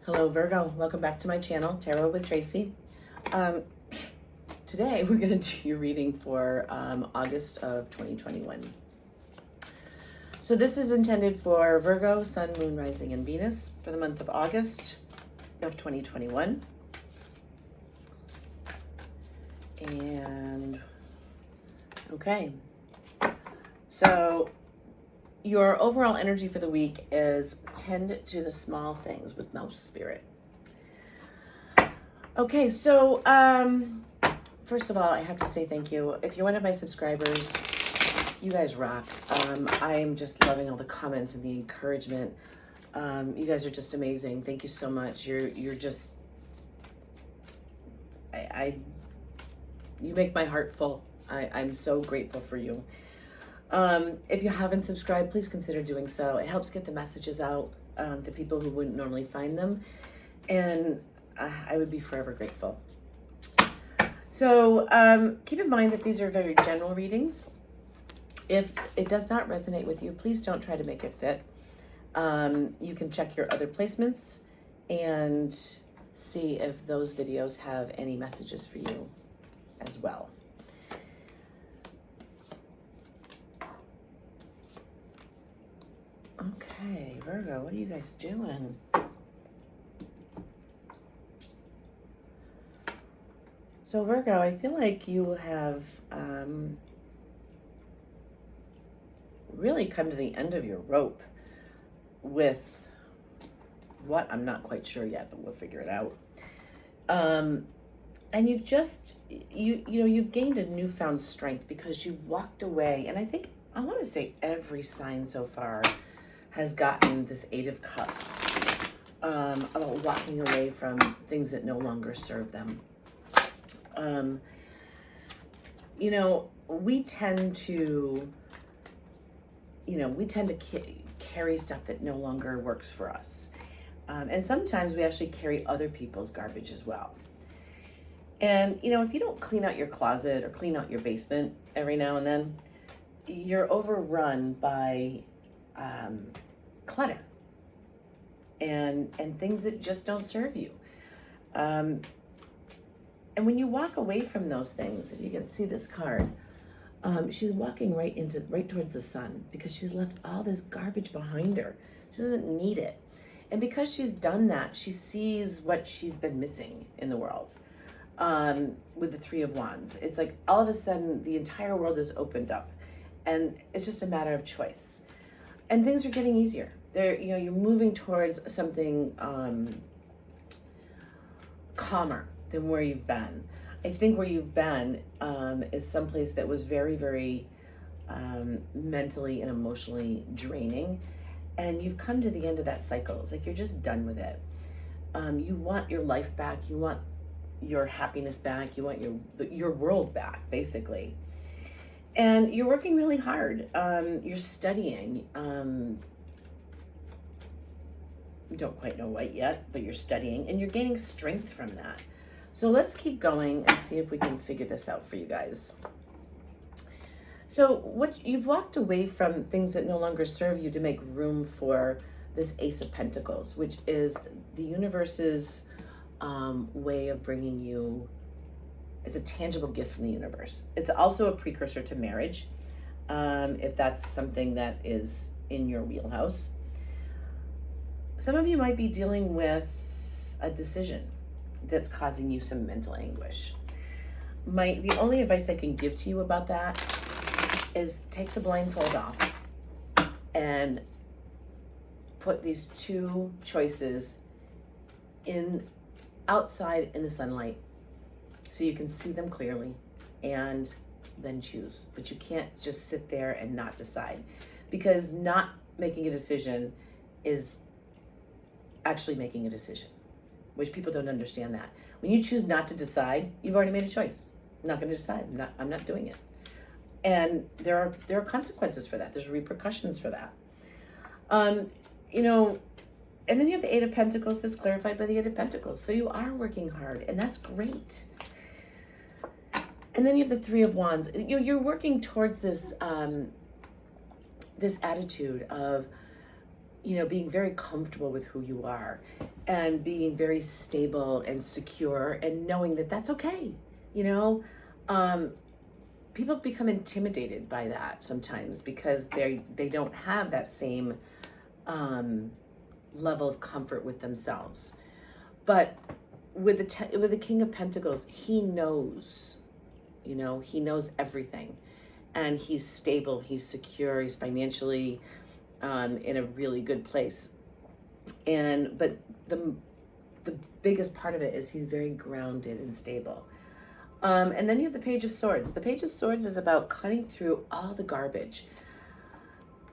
Hello Virgo, welcome back to my channel, Tarot with Tracy. Today we're going to do your reading for August of 2021. So this is intended for Virgo, Sun, Moon, Rising, and Venus for the month of August of 2021. And okay, so your overall energy for the week is tend to the small things with no spirit. Okay, so first of all, I have to say thank you. If you're one of my subscribers, you guys rock. I'm just loving all the comments and the encouragement. You guys are just amazing. Thank you so much. You're just you make my heart full. I'm so grateful for you. If you haven't subscribed, please consider doing so. It helps get the messages out to people who wouldn't normally find them. And I would be forever grateful. So keep in mind that these are very general readings. If it does not resonate with you, please don't try to make it fit. You can check your other placements and see if those videos have any messages for you as well. Okay, Virgo, what are you guys doing? So Virgo, I feel like you have really come to the end of your rope with what? I'm not quite sure yet, but we'll figure it out. And you've just, you've gained a newfound strength because you've walked away. And I want to say every sign so far has gotten this Eight of Cups about walking away from things that no longer serve them. We tend to, carry stuff that no longer works for us. And sometimes we actually carry other people's garbage as well. And, if you don't clean out your closet or clean out your basement every now and then, you're overrun by clutter and things that just don't serve you. And when you walk away from those things, if you can see this card, she's walking right towards the sun because she's left all this garbage behind her. She doesn't need it. And because she's done that, she sees what she's been missing in the world. With the Three of Wands, it's like all of a sudden the entire world is opened up, and it's just a matter of choice. And things are getting easier. You're moving towards something calmer than where you've been. I think where you've been is someplace that was very, very mentally and emotionally draining. And you've come to the end of that cycle. It's like you're just done with it. You want your life back. You want your happiness back. You want your world back, basically. And you're working really hard. You're studying. You don't quite know what yet, but you're studying and you're gaining strength from that. So let's keep going and see if we can figure this out for you guys. So you've walked away from things that no longer serve you to make room for this Ace of Pentacles, which is the universe's way of bringing you. It's a tangible gift from the universe. It's also a precursor to marriage, if that's something that is in your wheelhouse. Some of you might be dealing with a decision that's causing you some mental anguish. The only advice I can give to you about that is take the blindfold off and put these two choices outside in the sunlight so you can see them clearly and then choose. But you can't just sit there and not decide, because not making a decision is actually making a decision, which people don't understand that. When you choose not to decide, you've already made a choice. I'm not going to decide. I'm not doing it. And there are consequences for that. There's repercussions for that. And then you have the Eight of Pentacles that's clarified by the Eight of Pentacles. So you are working hard, and that's great. And then you have the Three of Wands. You're working towards this this attitude of being very comfortable with who you are. and being very stable and secure and knowing that that's okay. You know, um, people become intimidated by that sometimes because they don't have that same um, level of comfort with themselves. But with with the King of Pentacles, he knows, you know, he knows everything, and he's stable, he's secure, he's financially in a really good place. And but the biggest part of it is he's very grounded and stable. And then you have the Page of Swords. The Page of Swords is about cutting through all the garbage.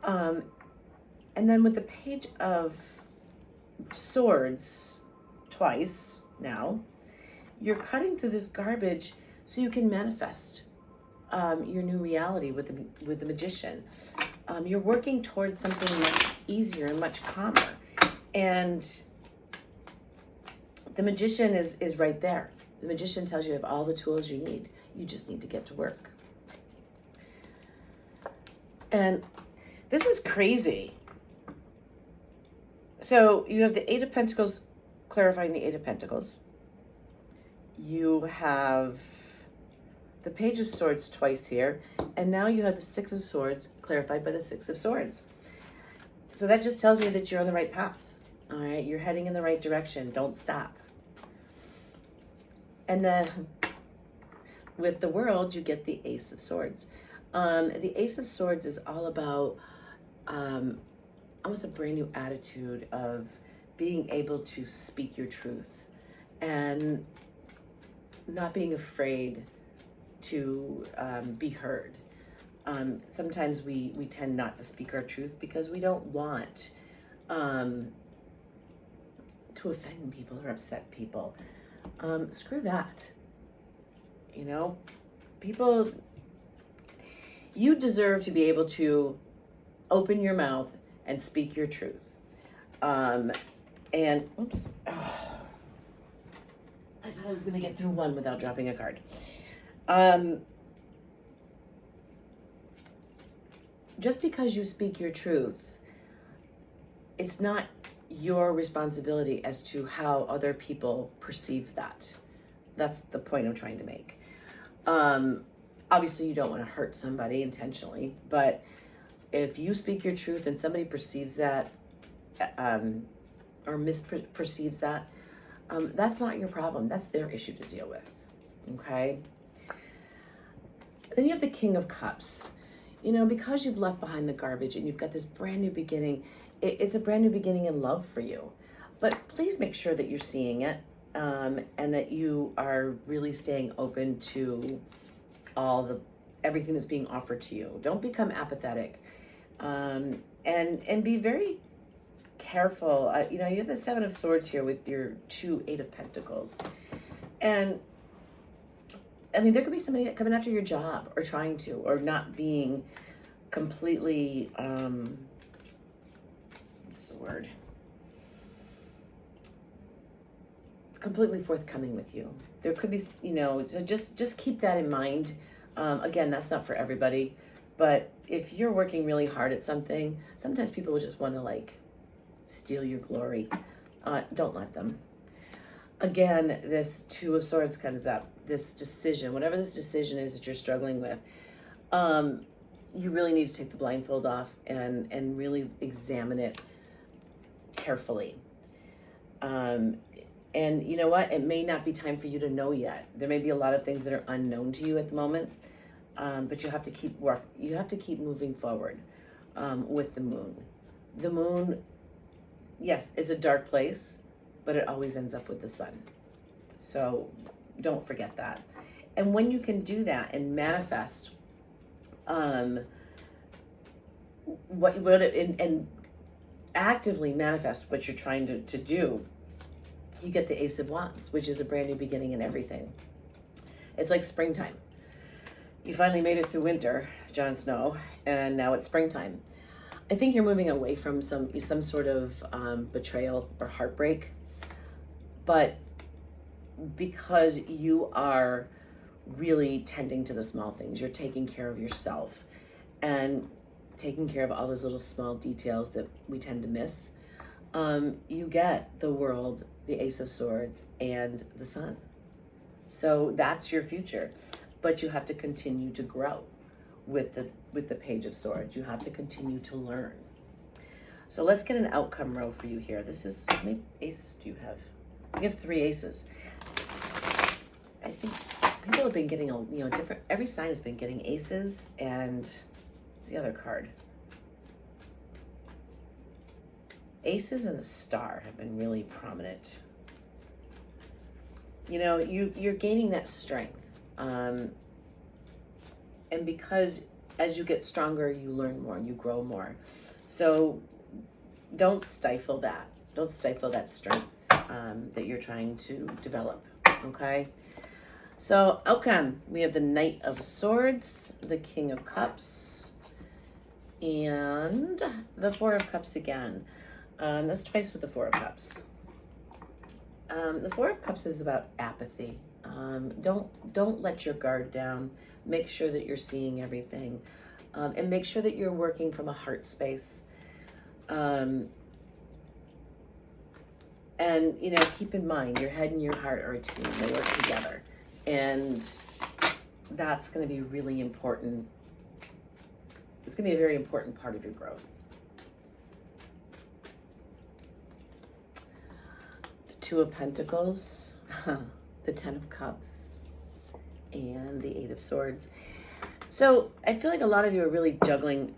Um, and then with the Page of Swords, twice now, you're cutting through this garbage so you can manifest your new reality with the Magician. You're working towards something much easier and much calmer. And the Magician is right there. The Magician tells you have all the tools you need. You just need to get to work. And this is crazy. So you have the Eight of Pentacles clarifying the Eight of Pentacles. You have the Page of Swords twice here. And now you have the Six of Swords clarified by the Six of Swords. So that just tells me that you're on the right path. All right, you're heading in the right direction. Don't stop. And then with the World, you get the Ace of Swords. The Ace of Swords is all about almost a brand new attitude of being able to speak your truth and not being afraid to be heard. Sometimes we tend not to speak our truth because we don't want to offend people or upset people. Screw that. You know, people, you deserve to be able to open your mouth and speak your truth. And, oops, oh, I thought I was going to get through one without dropping a card. Just because you speak your truth, it's not your responsibility as to how other people perceive that. That's the point I'm trying to make. Obviously, you don't want to hurt somebody intentionally, but if you speak your truth and somebody perceives that or misperceives that, that's not your problem. That's their issue to deal with. Okay? Then you have the King of Cups. You know, because you've left behind the garbage and you've got this brand new beginning, it's a brand new beginning in love for you. But please make sure that you're seeing it and that you are really staying open to everything that's being offered to you. Don't become apathetic, and be very careful. You know, you have the Seven of Swords here with your two Eight of Pentacles, and I mean, there could be somebody coming after your job or trying to, or not being completely, what's the word? Completely forthcoming with you. There could be, you know, so just keep that in mind. Again, that's not for everybody, but if you're working really hard at something, sometimes people will just want to like steal your glory. Don't let them. Again, this Two of Swords comes up. This decision, whatever this decision is that you're struggling with, you really need to take the blindfold off and really examine it carefully. And you know what? It may not be time for you to know yet. There may be a lot of things that are unknown to you at the moment, but you have to keep You have to keep moving forward with the Moon. The Moon, yes, it's a dark place, but it always ends up with the Sun. So don't forget that. And when you can do that and manifest and actively manifest what you're trying to do, you get the Ace of Wands, which is a brand new beginning in everything. It's like springtime. You finally made it through winter, Jon Snow, and now it's springtime. I think you're moving away from some sort of betrayal or heartbreak, but because you are really tending to the small things, you're taking care of yourself and taking care of all those little small details that we tend to miss. you get the World, the Ace of Swords, and the Sun. So that's your future, but you have to continue to grow with the Page of Swords. You have to continue to learn. So let's get an outcome row for you here. This is, how many aces do you have? You have 3 aces. I think people have been getting different. Every sign has been getting aces, and what's the other card? Aces and the Star have been really prominent. You're gaining that strength, and because as you get stronger, you learn more, you grow more. So don't stifle that. Don't stifle that strength that you're trying to develop. Okay. So outcome, we have the Knight of Swords, the King of Cups, and the Four of Cups again. That's twice with the Four of Cups. The Four of Cups is about apathy. Don't let your guard down. Make sure that you're seeing everything, and make sure that you're working from a heart space. And keep in mind, your head and your heart are a team. They work together, and that's going to be really important. It's going to be a very important part of your growth. The Two of Pentacles, the Ten of Cups, and the Eight of Swords. So I feel like a lot of you are really juggling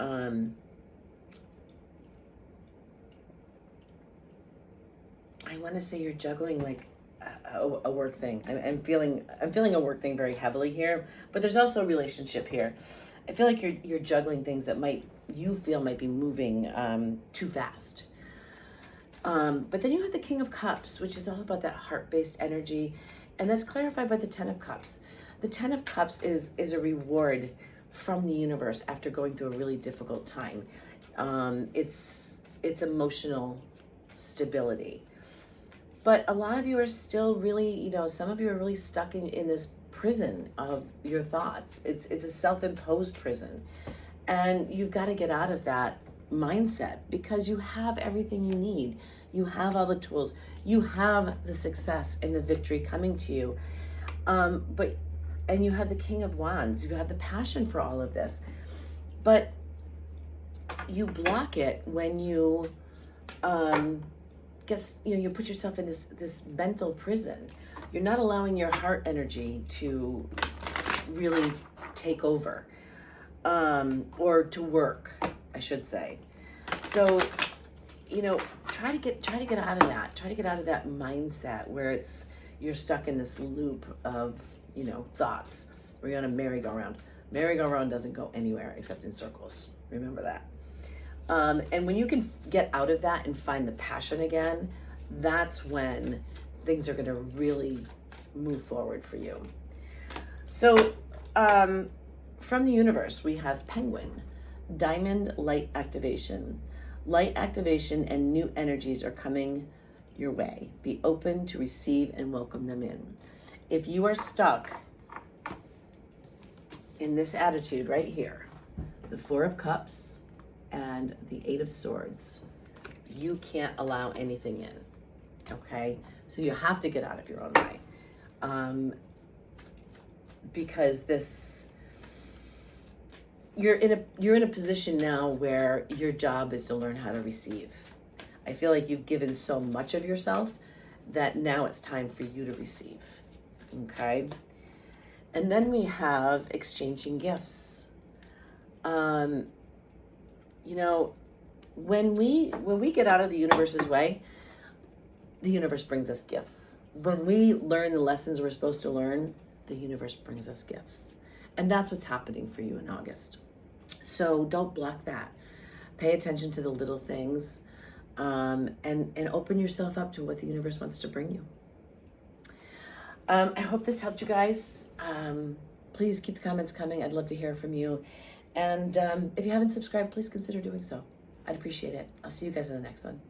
I want to say you're juggling like a work thing. I'm feeling a work thing very heavily here, but there's also a relationship here. I feel like you're juggling things that you feel might be moving too fast. But then you have the King of Cups, which is all about that heart-based energy, and that's clarified by the Ten of Cups. The Ten of Cups is a reward from the universe after going through a really difficult time. It's emotional stability. But a lot of you are still really, some of you are really stuck in this prison of your thoughts. It's a self-imposed prison. And you've got to get out of that mindset, because you have everything you need. You have all the tools. You have the success and the victory coming to you. And you have the King of Wands. You have the passion for all of this. But you block it when you you put yourself in this mental prison. You're not allowing your heart energy to really take over, or to work, I should say. So, try to get out of that. Try to get out of that mindset where you're stuck in this loop of thoughts, where you're on a merry-go-round. Merry-go-round doesn't go anywhere except in circles. Remember that. And when you can get out of that and find the passion again, that's when things are going to really move forward for you. So from the universe, we have Penguin, Diamond, Light Activation. Light activation and new energies are coming your way. Be open to receive and welcome them in. If you are stuck in this attitude right here, the Four of Cups and the Eight of Swords, you can't allow anything in, okay? So you have to get out of your own way, because you're in a position now where your job is to learn how to receive. I feel like you've given so much of yourself that now it's time for you to receive, okay? And then we have exchanging gifts. When we get out of the universe's way, the universe brings us gifts. When we learn the lessons we're supposed to learn, the universe brings us gifts. And that's what's happening for you in August. So don't block that. Pay attention to the little things, and open yourself up to what the universe wants to bring you. I hope this helped you guys. Please keep the comments coming. I'd love to hear from you. And if you haven't subscribed, please consider doing so. I'd appreciate it. I'll see you guys in the next one.